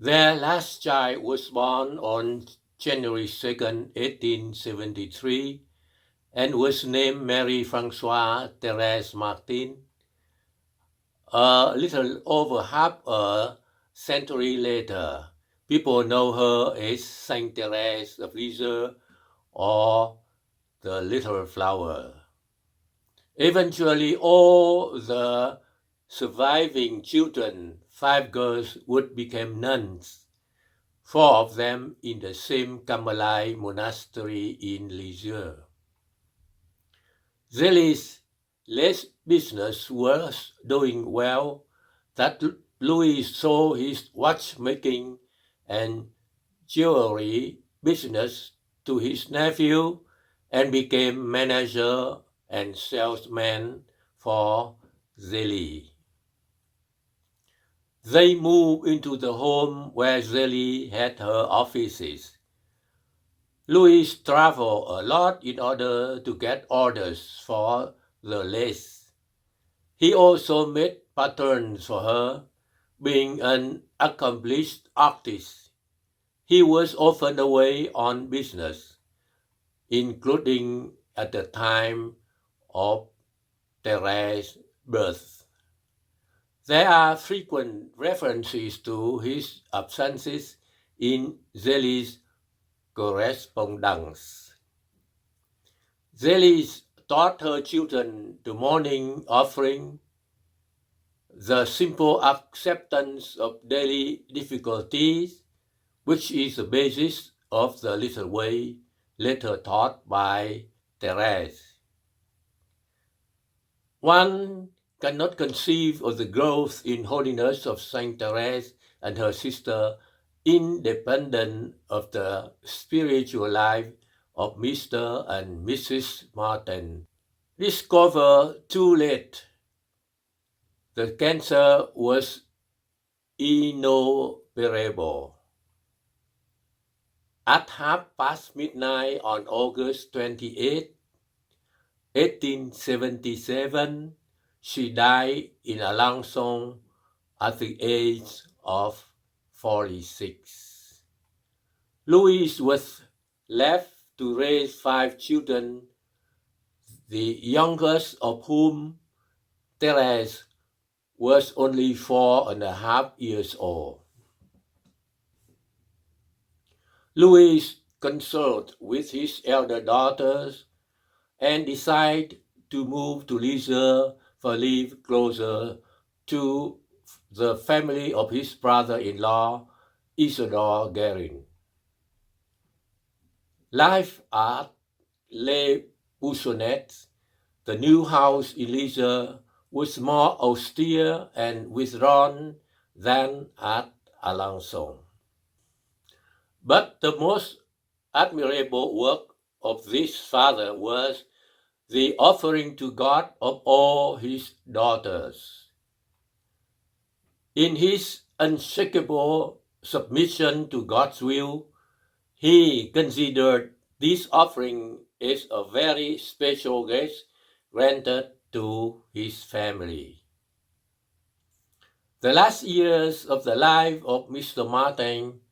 Their last child was born on January 2nd, 1873, and was named Marie-Françoise Therese Martin. A little over half a century later, people know her as Saint Therese of Lisieux or the Little Flower. Eventually, all the surviving children, 5 girls, would become nuns, 4 of them in the same Carmelite monastery in Lisieux. Zélie's lace business was doing well, that Louis sold his watchmaking and jewelry business to his nephew and became manager and salesman for Zélie. They moved into the home where Zélie had her offices. Louis traveled a lot in order to get orders for the lace. He also made patterns for her. Being an accomplished artist, he was often away on business, including at the time of Therese's birth. There are frequent references to his absences in Zélie's correspondence. Zélie taught her children the morning offering, the simple acceptance of daily difficulties, which is the basis of the little way later taught by Therese. One cannot conceive of the growth in holiness of Saint Therese and her sister independent of the spiritual life of Mr. and Mrs. Martin. Discovered too late, the cancer was inoperable. At midnight on August 28, 1877, she died in Alençon at the age of 46. Louis was left to raise 5 children, the youngest of whom, Therese, was only 4.5 years old. Louis consulted with his elder daughters and decided to move to Lisieux for live closer to the family of his brother-in-law, Isidore Guérin. Life at Les Buissonnettes, the new house in Lisieux, was more austere and withdrawn than at Alençon. But the most admirable work of this father was the offering to God of all his daughters. In his unshakable submission to God's will, he considered this offering as a very special grace granted to his family. The last years of the life of Mr. Martin,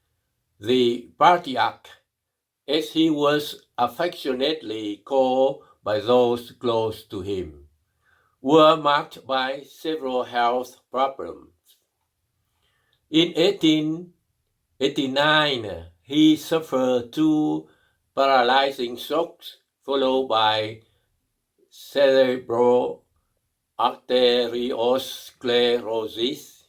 the patriarch, as he was affectionately called by those close to him, were marked by several health problems. In 1889, he suffered 2 paralyzing shocks followed by cerebral arteriosclerosis,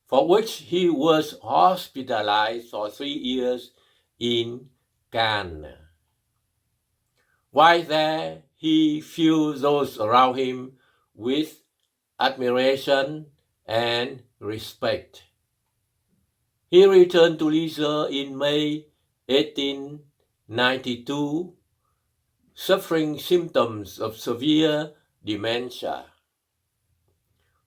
for which he was hospitalized for 3 years in Cannes. While there, he filled those around him with admiration and respect. He returned to Lisieux in May 1892, suffering symptoms of severe dementia.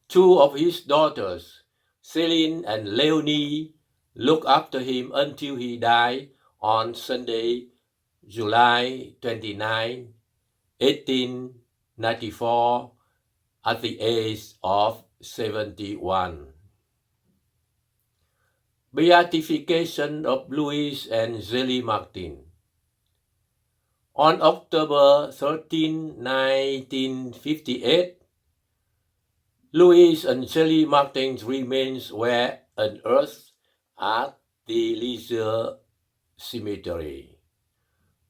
2 of his daughters, Céline and Léonie, looked after him until he died on Sunday, July 29, 1894, at the age of 71. Beatification of Louis and Zélie Martin. On October 13, 1958, Louis and Zélie Martin's remains were unearthed at the Lisieux Cemetery.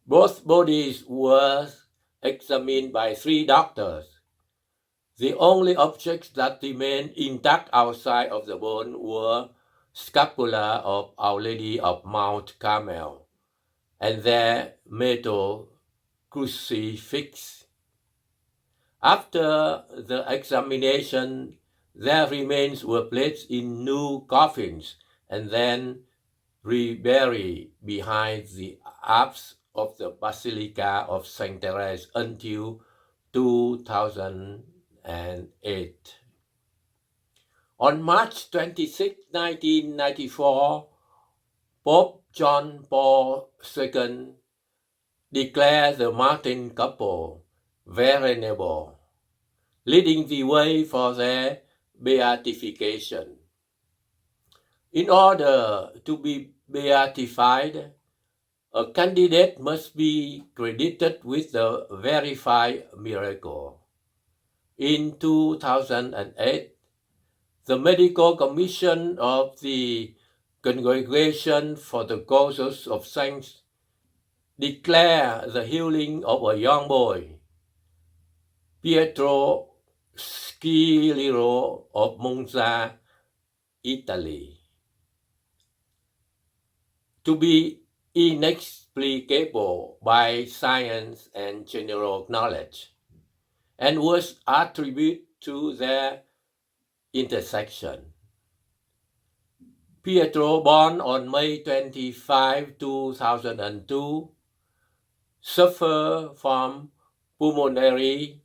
Both bodies were examined by 3 doctors. The only objects that remained intact outside of the bone were scapula of Our Lady of Mount Carmel and their metal crucifix. After the examination, their remains were placed in new coffins and then reburied behind the apse of the Basilica of St. Therese until 2008. On March 26, 1994, Pope John Paul II declared the Martin couple venerable, leading the way for their beatification. In order to be beatified, a candidate must be credited with the verified miracle. In 2008, the Medical Commission of the Congregation for the Causes of Saints declared the healing of a young boy, Pietro Schiliro of Monza, Italy, to be inexplicable by science and general knowledge, and was attributed to their intersection. Pietro, born on May 25, 2002, suffered from pulmonary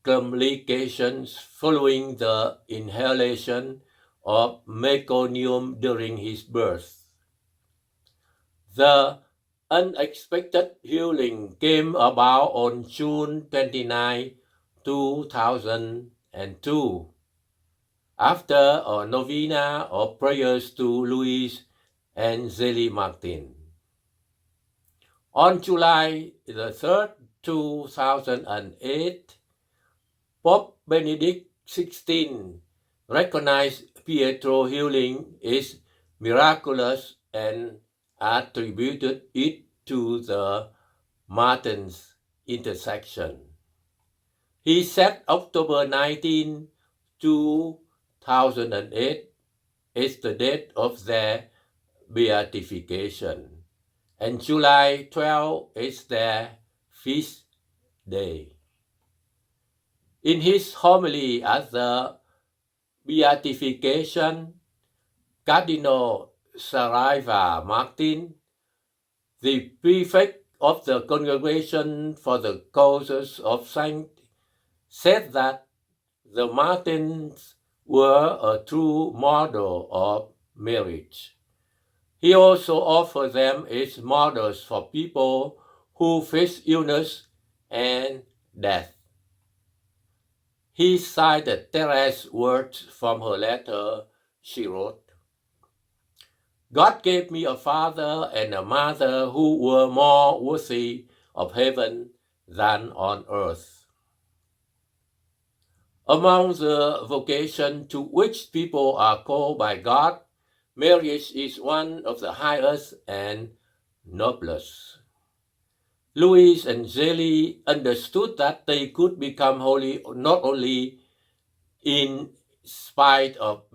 complications following the inhalation of meconium during his birth. The unexpected healing came about on June 29, 2002, after a novena of prayers to Louis and Zélie Martin. On July the 3rd, 2008, Pope Benedict XVI recognized Pietro's healing is miraculous and attributed it to the Martins' intercession. He set October 19, 2008 as the date of their beatification, and July 12 is their feast day. In his homily at the beatification, Cardinal Saraiva Martin, the prefect of the Congregation for the Causes of Saints, said that the Martins were a true model of marriage. He also offered them as models for people who face illness and death. He cited Therese's words from her letter. She wrote, "God gave me a father and a mother who were more worthy of heaven than on earth." Among the vocations to which people are called by God, marriage is one of the highest and noblest. Louis and Zélie understood that they could become holy not only in spite of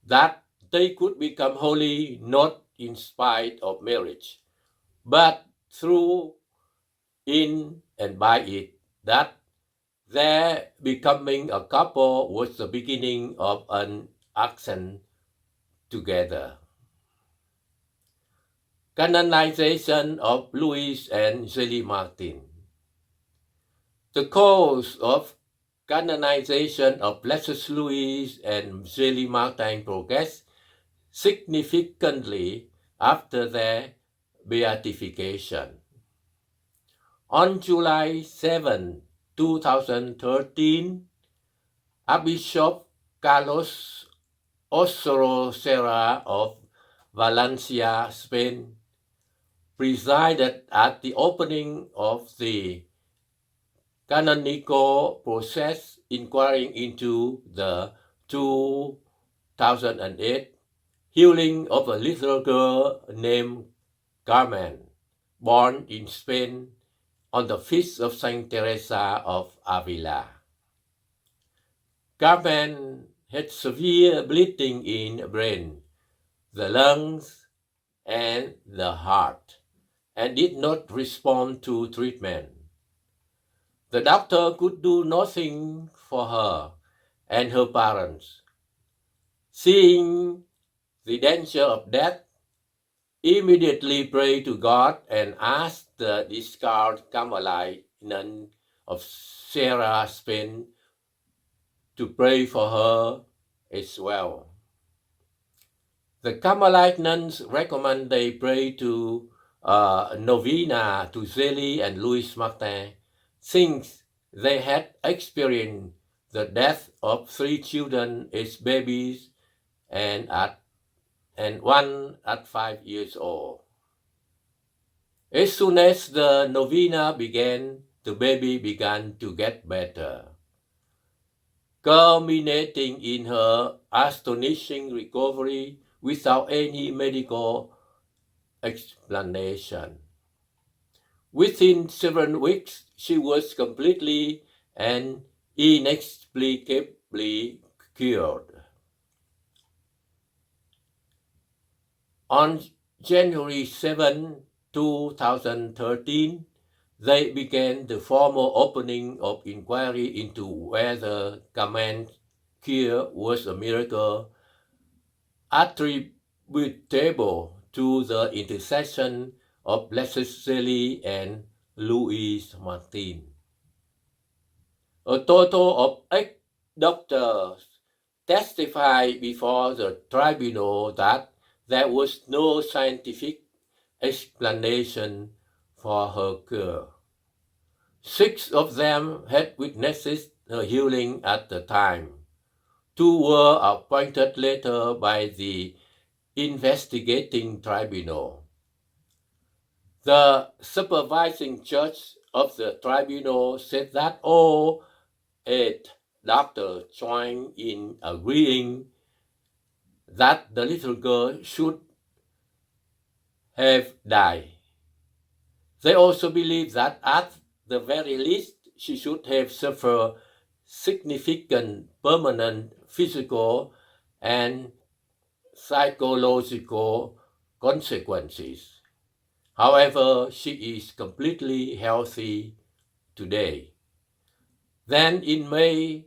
that they could become holy not in spite of marriage, but through, in, and by it, that their becoming a couple was the beginning of an action together. Canonization of Louis and Zélie Martin. The cause of canonization of Blessed Louis and Zélie Martin progressed significantly after their beatification. On July 7, 2013, Archbishop Carlos Osorosera of Valencia, Spain, presided at the opening of the canonical process inquiring into the 2008 healing of a little girl named Carmen, born in Spain on the feast of Saint Teresa of Avila. Carmen had severe bleeding in the brain, the lungs, and the heart, and did not respond to treatment. The doctor could do nothing for her and her parents. Seeing the danger of death, immediately prayed to God and asked the discarded Carmelite nun of Serra, Spain, to pray for her as well. The Carmelite nuns recommend they pray to novena to Zélie and Louis Martin, since they had experienced the death of 3 children as babies and one at 5 years old. As soon as the novena began, the baby began to get better, culminating in her astonishing recovery without any medical explanation. Within 7 weeks, she was completely and inexplicably cured. On January 7, 2013, they began the formal opening of inquiry into whether Carmen's cure was a miracle attributable to the intercession of Blessed Zélie and Louis Martin. A total of 8 doctors testified before the tribunal that there was no scientific explanation for her cure. 6 of them had witnessed her healing at the time. 2 were appointed later by the investigating tribunal. The supervising judge of the tribunal said that all 8 doctors joined in agreeing that the little girl should have died. They also believe that at the very least she should have suffered significant permanent physical and psychological consequences. However, she is completely healthy today. Then in May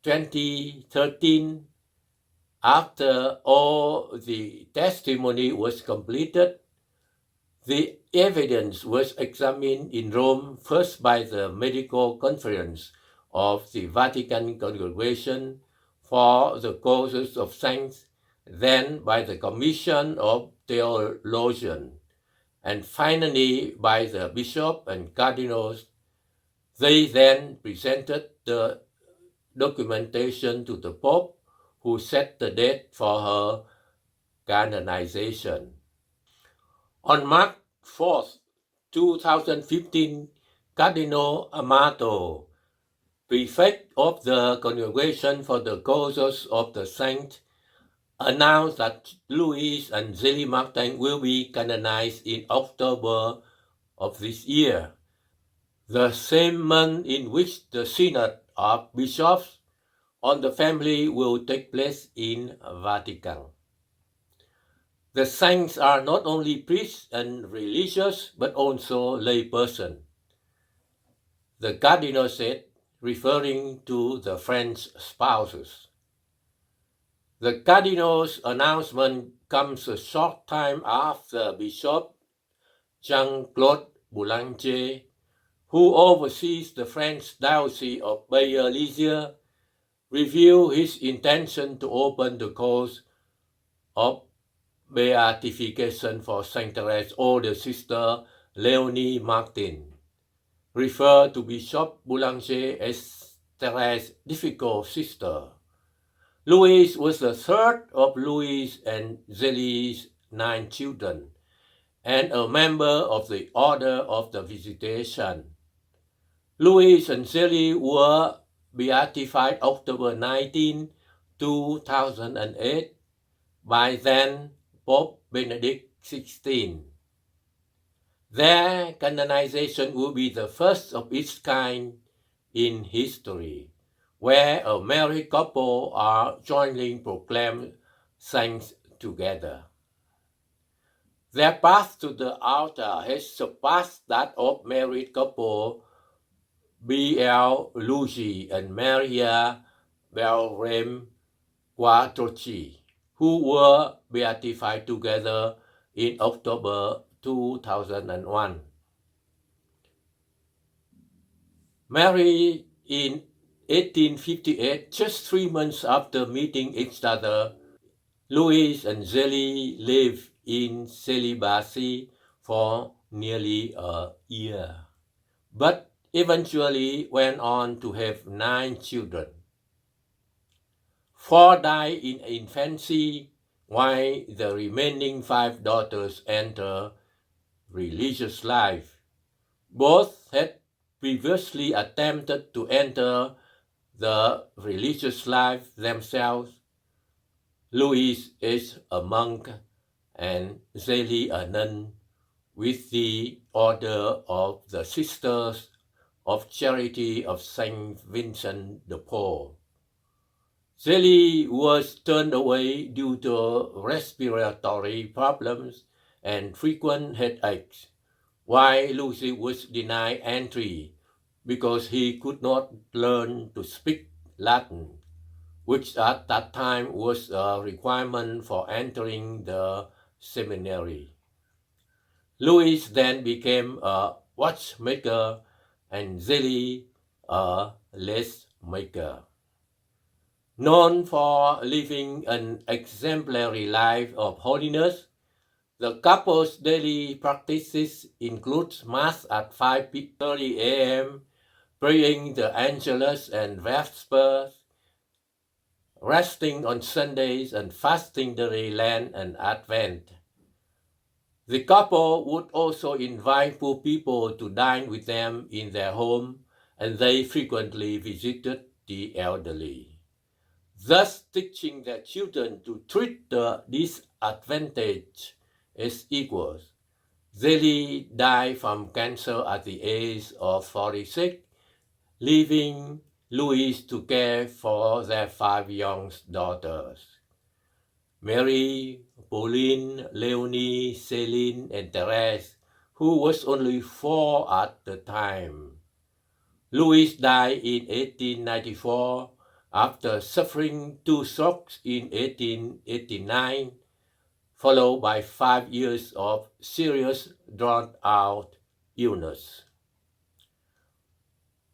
2013, after all the testimony was completed, the evidence was examined in Rome first by the Medical Conference of the Vatican Congregation for the Causes of Saints, then by the Commission of Theologians, and finally by the bishop and cardinals. They then presented the documentation to the Pope, who set the date for her canonization. On March 4, 2015, Cardinal Amato, prefect of the Congregation for the Causes of the Saints, announced that Louis and Zélie Martin will be canonized in October of this year, the same month in which the Synod of Bishops on the family will take place in Vatican. The saints are not only priests and religious, but also laypersons, the cardinal said, referring to the French spouses. The cardinal's announcement comes a short time after Bishop Jean-Claude Boulanger, who oversees the French Diocese of Bayeux-Lisieux, revealed his intention to open the course of beatification for Saint Therese's older sister, Léonie Martin, referred to Bishop Boulanger as Therese's difficult sister. Louis was the third of Louis and Zélie's 9 children, and a member of the Order of the Visitation. Louis and Zélie were beatified October 19, 2008 by then Pope Benedict XVI. Their canonization will be the first of its kind in history, where a married couple are jointly proclaimed saints together. Their path to the altar has surpassed that of married couple B.L. Luigi and Maria Belrem Quattrochi, who were beatified together in October 2001. Married in 1858, just 3 months after meeting each other, Louis and Zélie lived in celibacy for nearly a year, but eventually went on to have 9 children. 4 died in infancy, while the remaining 5 daughters entered religious life. Both had previously attempted to enter the religious life themselves. Louis is a monk and Zélie a nun with the Order of the Sisters of Charity of Saint Vincent de Paul. Zélie was turned away due to respiratory problems and frequent headaches, while Louis was denied entry because he could not learn to speak Latin, which at that time was a requirement for entering the seminary. Louis then became a watchmaker and Zélie a lace maker. Known for living an exemplary life of holiness, the couple's daily practices include Mass at 5:30 a.m., praying the Angelus and Vespers, resting on Sundays, and fasting during Lent and Advent. The couple would also invite poor people to dine with them in their home, and they frequently visited the elderly, thus teaching their children to treat the disadvantaged as equals. Zélie died from cancer at the age of 46, leaving Louis to care for their 5 young daughters, Mary, Pauline, Leonie, Céline, and Therese, who was only 4 at the time. Louis died in 1894 after suffering 2 strokes in 1889, followed by 5 years of serious drawn-out illness.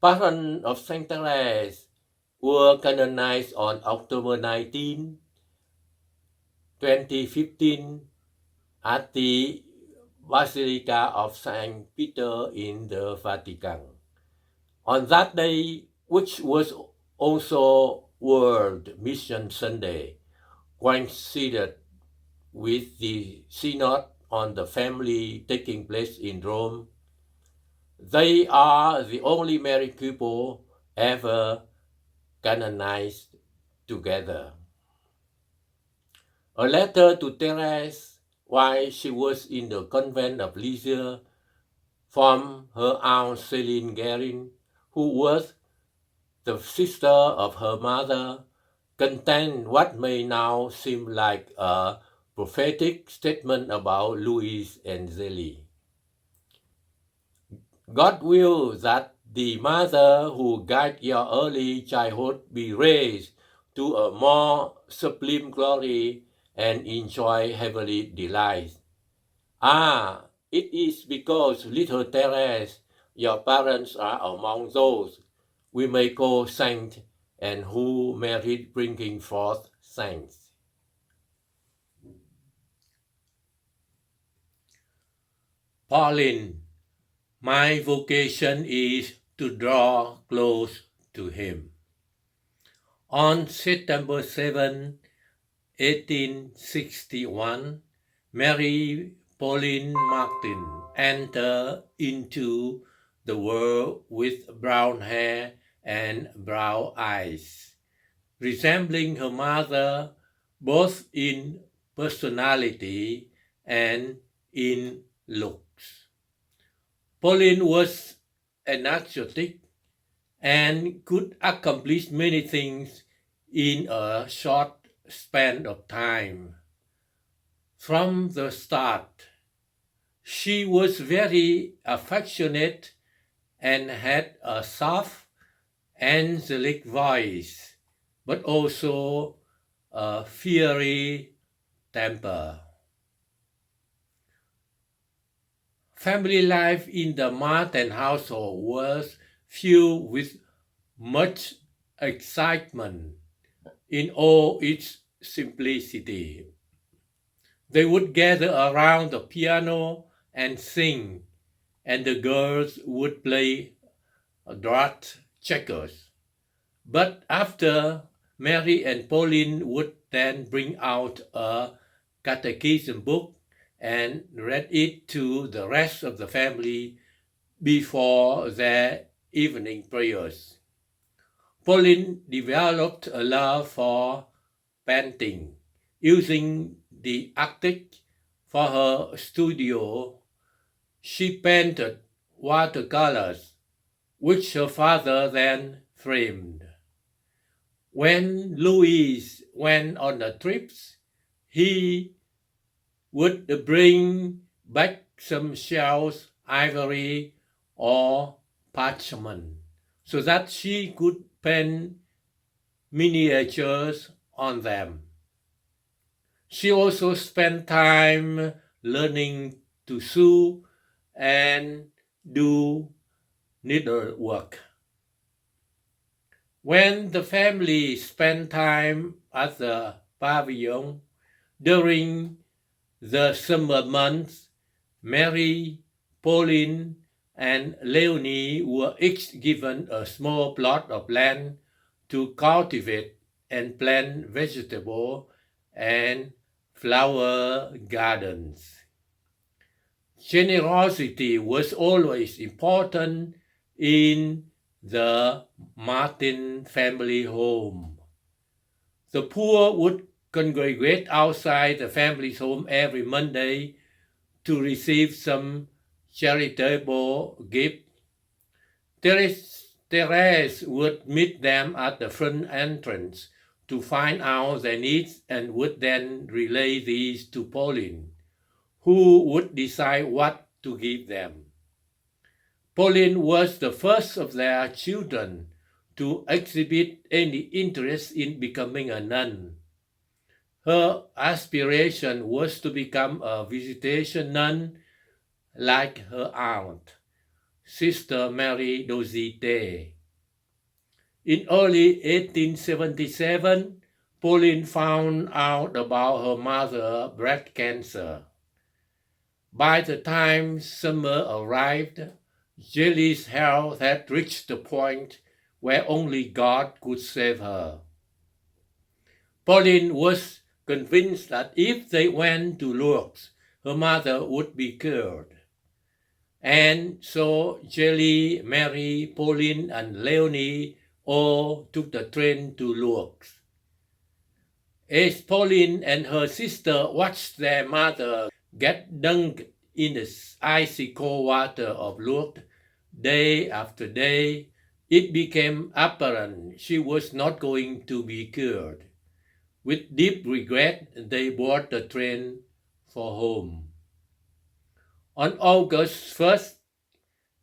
Parents of Saint Therese were canonized on October 19, 2015 at the Basilica of Saint Peter in the Vatican. On that day, which was also World Mission Sunday, coincided with the Synod on the Family taking place in Rome, they are the only married couple ever canonized together. A letter to Therese while she was in the convent of Lisieux from her aunt Céline Guérin, who was the sister of her mother, contained what may now seem like a prophetic statement about Louis and Zélie. God wills that the mother who guided your early childhood be raised to a more sublime glory and enjoy heavenly delights. Ah, it is because, little Therese, your parents are among those we may call saints and who merit bringing forth saints. Pauline, my vocation is to draw close to Him. On September 7, 1861, Mary Pauline Martin entered into the world with brown hair and brown eyes, resembling her mother both in personality and in looks. Pauline was energetic and could accomplish many things in a short span of time. From the start, she was very affectionate and had a soft, angelic voice, but also a fiery temper. Family life in the Martin household was filled with much excitement in all its simplicity. They would gather around the piano and sing, and the girls would play draught checkers. But after, Mary and Pauline would then bring out a catechism book and read it to the rest of the family before their evening prayers. Pauline developed a love for painting, using the attic for her studio. She painted watercolors, which her father then framed. When Louis went on the trips, he would bring back some shells, ivory, or parchment, so that she could paint miniatures on them. She also spent time learning to sew and do needlework. When the family spent time at the pavilion during the summer months, Mary, Pauline, and Leonie were each given a small plot of land to cultivate and plant vegetable and flower gardens. Generosity was always important in the Martin family home. The poor would congregate outside the family's home every Monday to receive some charitable gift. Therese would meet them at the front entrance to find out their needs and would then relay these to Pauline, who would decide what to give them. Pauline was the first of their children to exhibit any interest in becoming a nun. Her aspiration was to become a visitation nun like her aunt, Sister Mary Dozite. In early 1877, Pauline found out about her mother's breast cancer. By the time summer arrived, Jelly's health had reached the point where only God could save her. Pauline was convinced that if they went to Lourdes, her mother would be cured. And so Jelly, Mary, Pauline, and Leonie all took the train to Lourdes. As Pauline and her sister watched their mother get dunked in the icy cold water of Lourdes day after day, it became apparent she was not going to be cured. With deep regret, they boarded the train for home. On August 1st,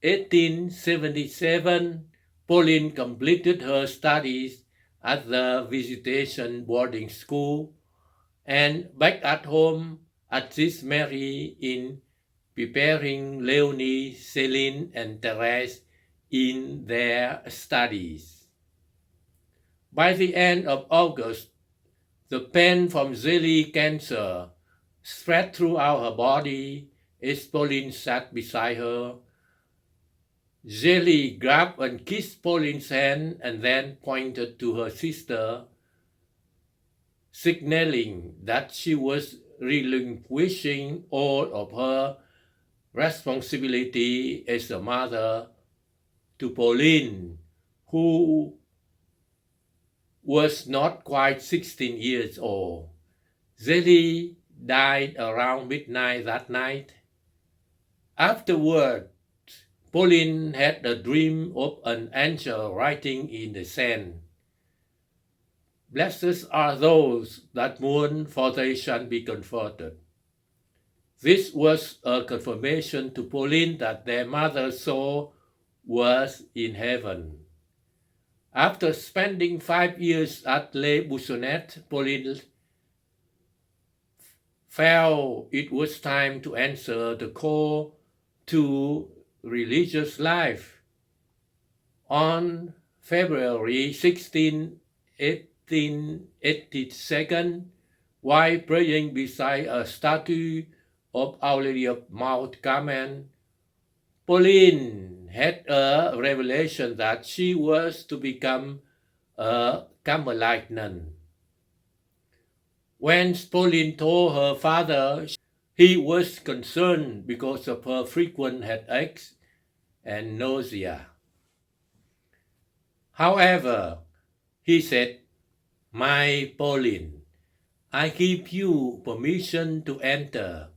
1877, Pauline completed her studies at the visitation boarding school and back at home assist Mary in preparing Leonie, Céline, and Therese in their studies. By the end of August, the pain from Zelly cancer spread throughout her body as Pauline sat beside her, Jelly grabbed and kissed Pauline's hand and then pointed to her sister, signaling that she was relinquishing all of her responsibility as a mother to Pauline, who was not quite 16 years old. Zélie died around midnight that night. Afterward, Pauline had a dream of an angel writing in the sand, "Blessed are those that mourn, for they shall be comforted." This was a confirmation to Pauline that their mother's soul was in heaven. After spending 5 years at Les Buissonnettes, Pauline felt it was time to answer the call to religious life. On February 16, 1882, while praying beside a statue of Our Lady of Mount Carmel, Pauline had a revelation that she was to become a Carmelite nun. When Pauline told her father, he was concerned because of her frequent headaches and nausea. However, he said, "My Pauline, I give you permission to enter,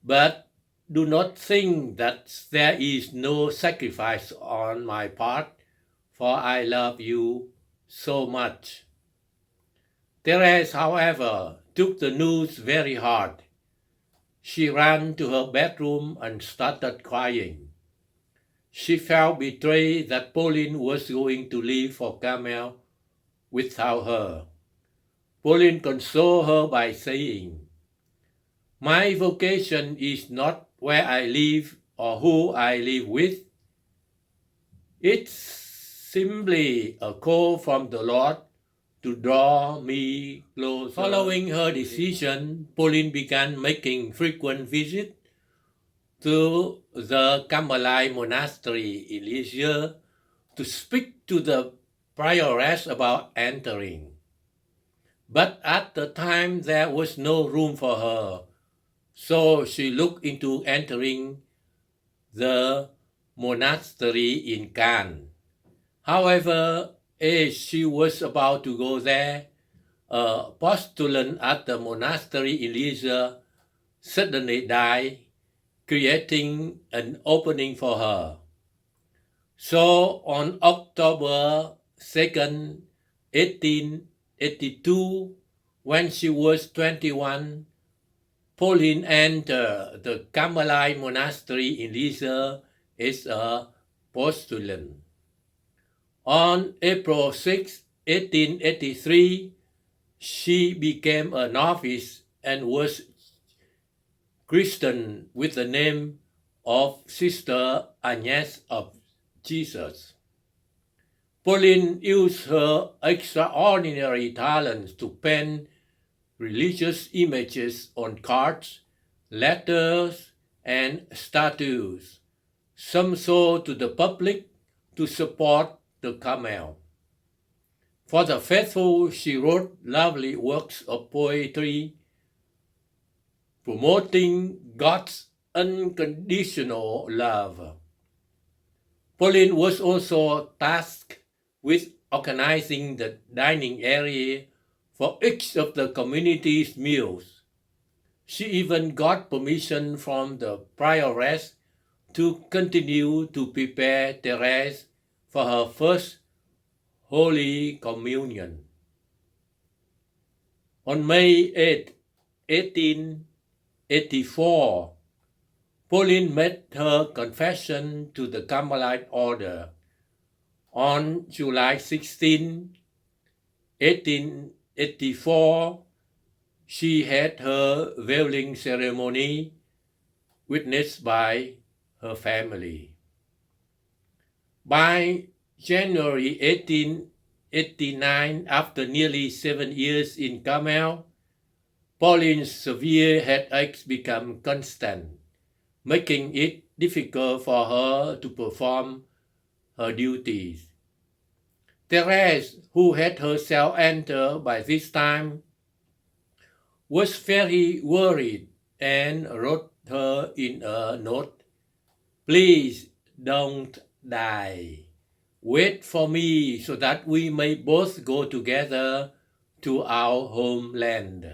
but do not think that there is no sacrifice on my part, for I love you so much." Therese, however, took the news very hard. She ran to her bedroom and started crying. She felt betrayed that Pauline was going to leave for Carmel without her. Pauline consoled her by saying, "My vocation is not where I live or who I live with. It's simply a call from the Lord to draw me closer." Following her decision, Pauline began making frequent visits to the Carmelite monastery in Lisieux to speak to the prioress about entering. But at the time there was no room for her, so she looked into entering the monastery in Cannes. However, as she was about to go there, a postulant at the monastery in Lisieux suddenly died, creating an opening for her. So on October 2nd, 1882, when she was 21, Pauline entered the Carmelite monastery in Lisieux as a postulant. On April 6, 1883, she became a novice and was christened with the name of Sister Agnes of Jesus. Pauline used her extraordinary talents to paint religious images on cards, letters, and statues, some sold to the public to support the Carmel. For the faithful, she wrote lovely works of poetry promoting God's unconditional love. Pauline was also tasked with organizing the dining area for each of the community's meals. She even got permission from the prioress to continue to prepare Therese for her first Holy Communion. On May 8, 1884, Pauline made her confession to the Carmelite order. On July 16, 1884, she had her veiling ceremony witnessed by her family. By January 1889, after nearly 7 years in Carmel, Pauline's severe headaches became constant, making it difficult for her to perform her duties. Therese, who had herself entered by this time, was very worried and wrote her in a note, "Please don't die. Wait for me so that we may both go together to our homeland."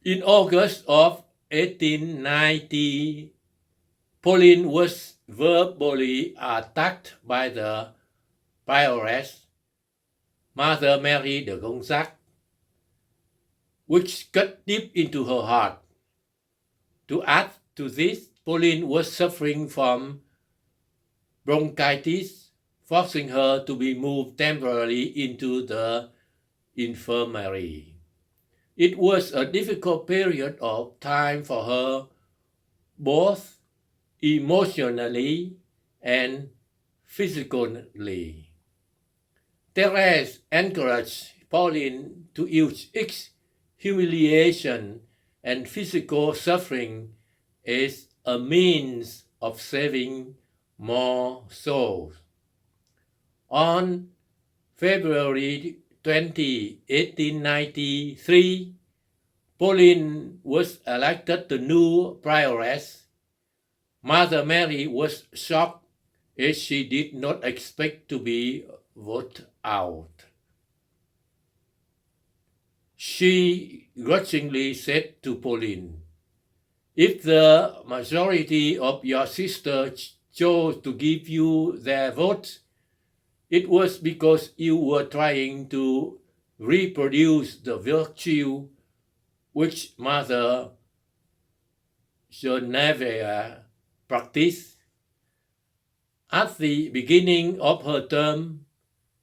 In August of 1890, Pauline was verbally attacked by the prioress, Mother Mary de Gonzague, which cut deep into her heart. To add to this, Pauline was suffering from bronchitis, forcing her to be moved temporarily into the infirmary. It was a difficult period of time for her, both emotionally and physically. Therese encouraged Pauline to use its humiliation and physical suffering as a means of saving more souls. On February 20, 1893, Pauline was elected the new prioress. Mother Mary was shocked as she did not expect to be voted out. She grudgingly said to Pauline, "If the majority of your sisters chose to give you their votes, it was because you were trying to reproduce the virtue which Mother Genevieve practiced." At the beginning of her term,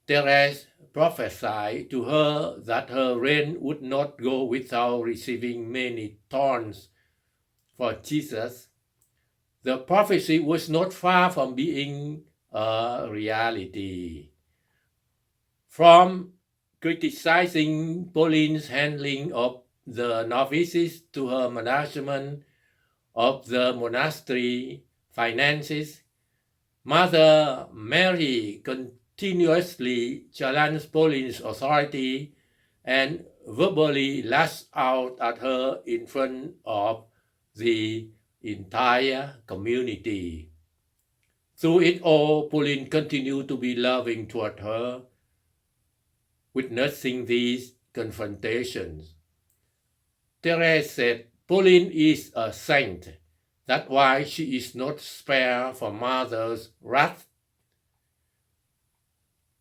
Therese prophesied to her that her reign would not go without receiving many thorns for Jesus. The prophecy was not far from being a reality. From criticizing Pauline's handling of the novices to her management of the monastery finances, Mother Mary continuously challenged Pauline's authority and verbally lashed out at her in front of the entire community. Through it all, Pauline continued to be loving toward her, witnessing these confrontations. Therese said, "Pauline is a saint. That's why she is not spared from Mother's wrath."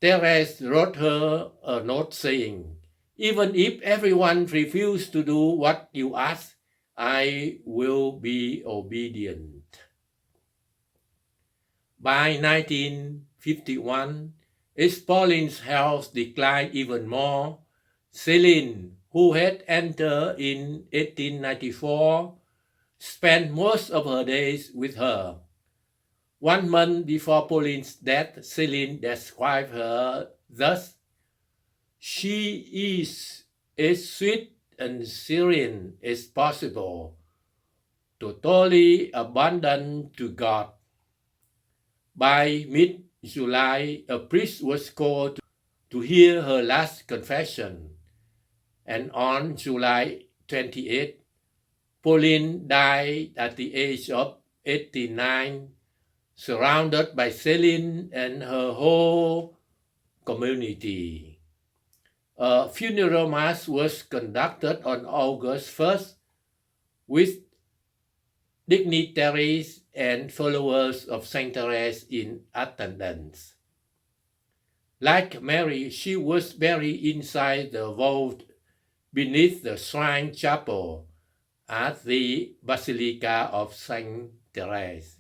Therese wrote her a note saying, "Even if everyone refuses to do what you ask, I will be obedient." By 1951, as Pauline's health declined even more, Celine, who had entered in 1894, spent most of her days with her. 1 month before Pauline's death, Celine described her thus: "She is as sweet and serene as possible, totally abandoned to God." By mid-July, a priest was called to hear her last confession, and on July 28, Pauline died at the age of 89, surrounded by Celine and her whole community. A funeral mass was conducted on August 1st with dignitaries and followers of Saint Therese in attendance. Like Mary, she was buried inside the vault beneath the shrine chapel at the Basilica of Saint Therese.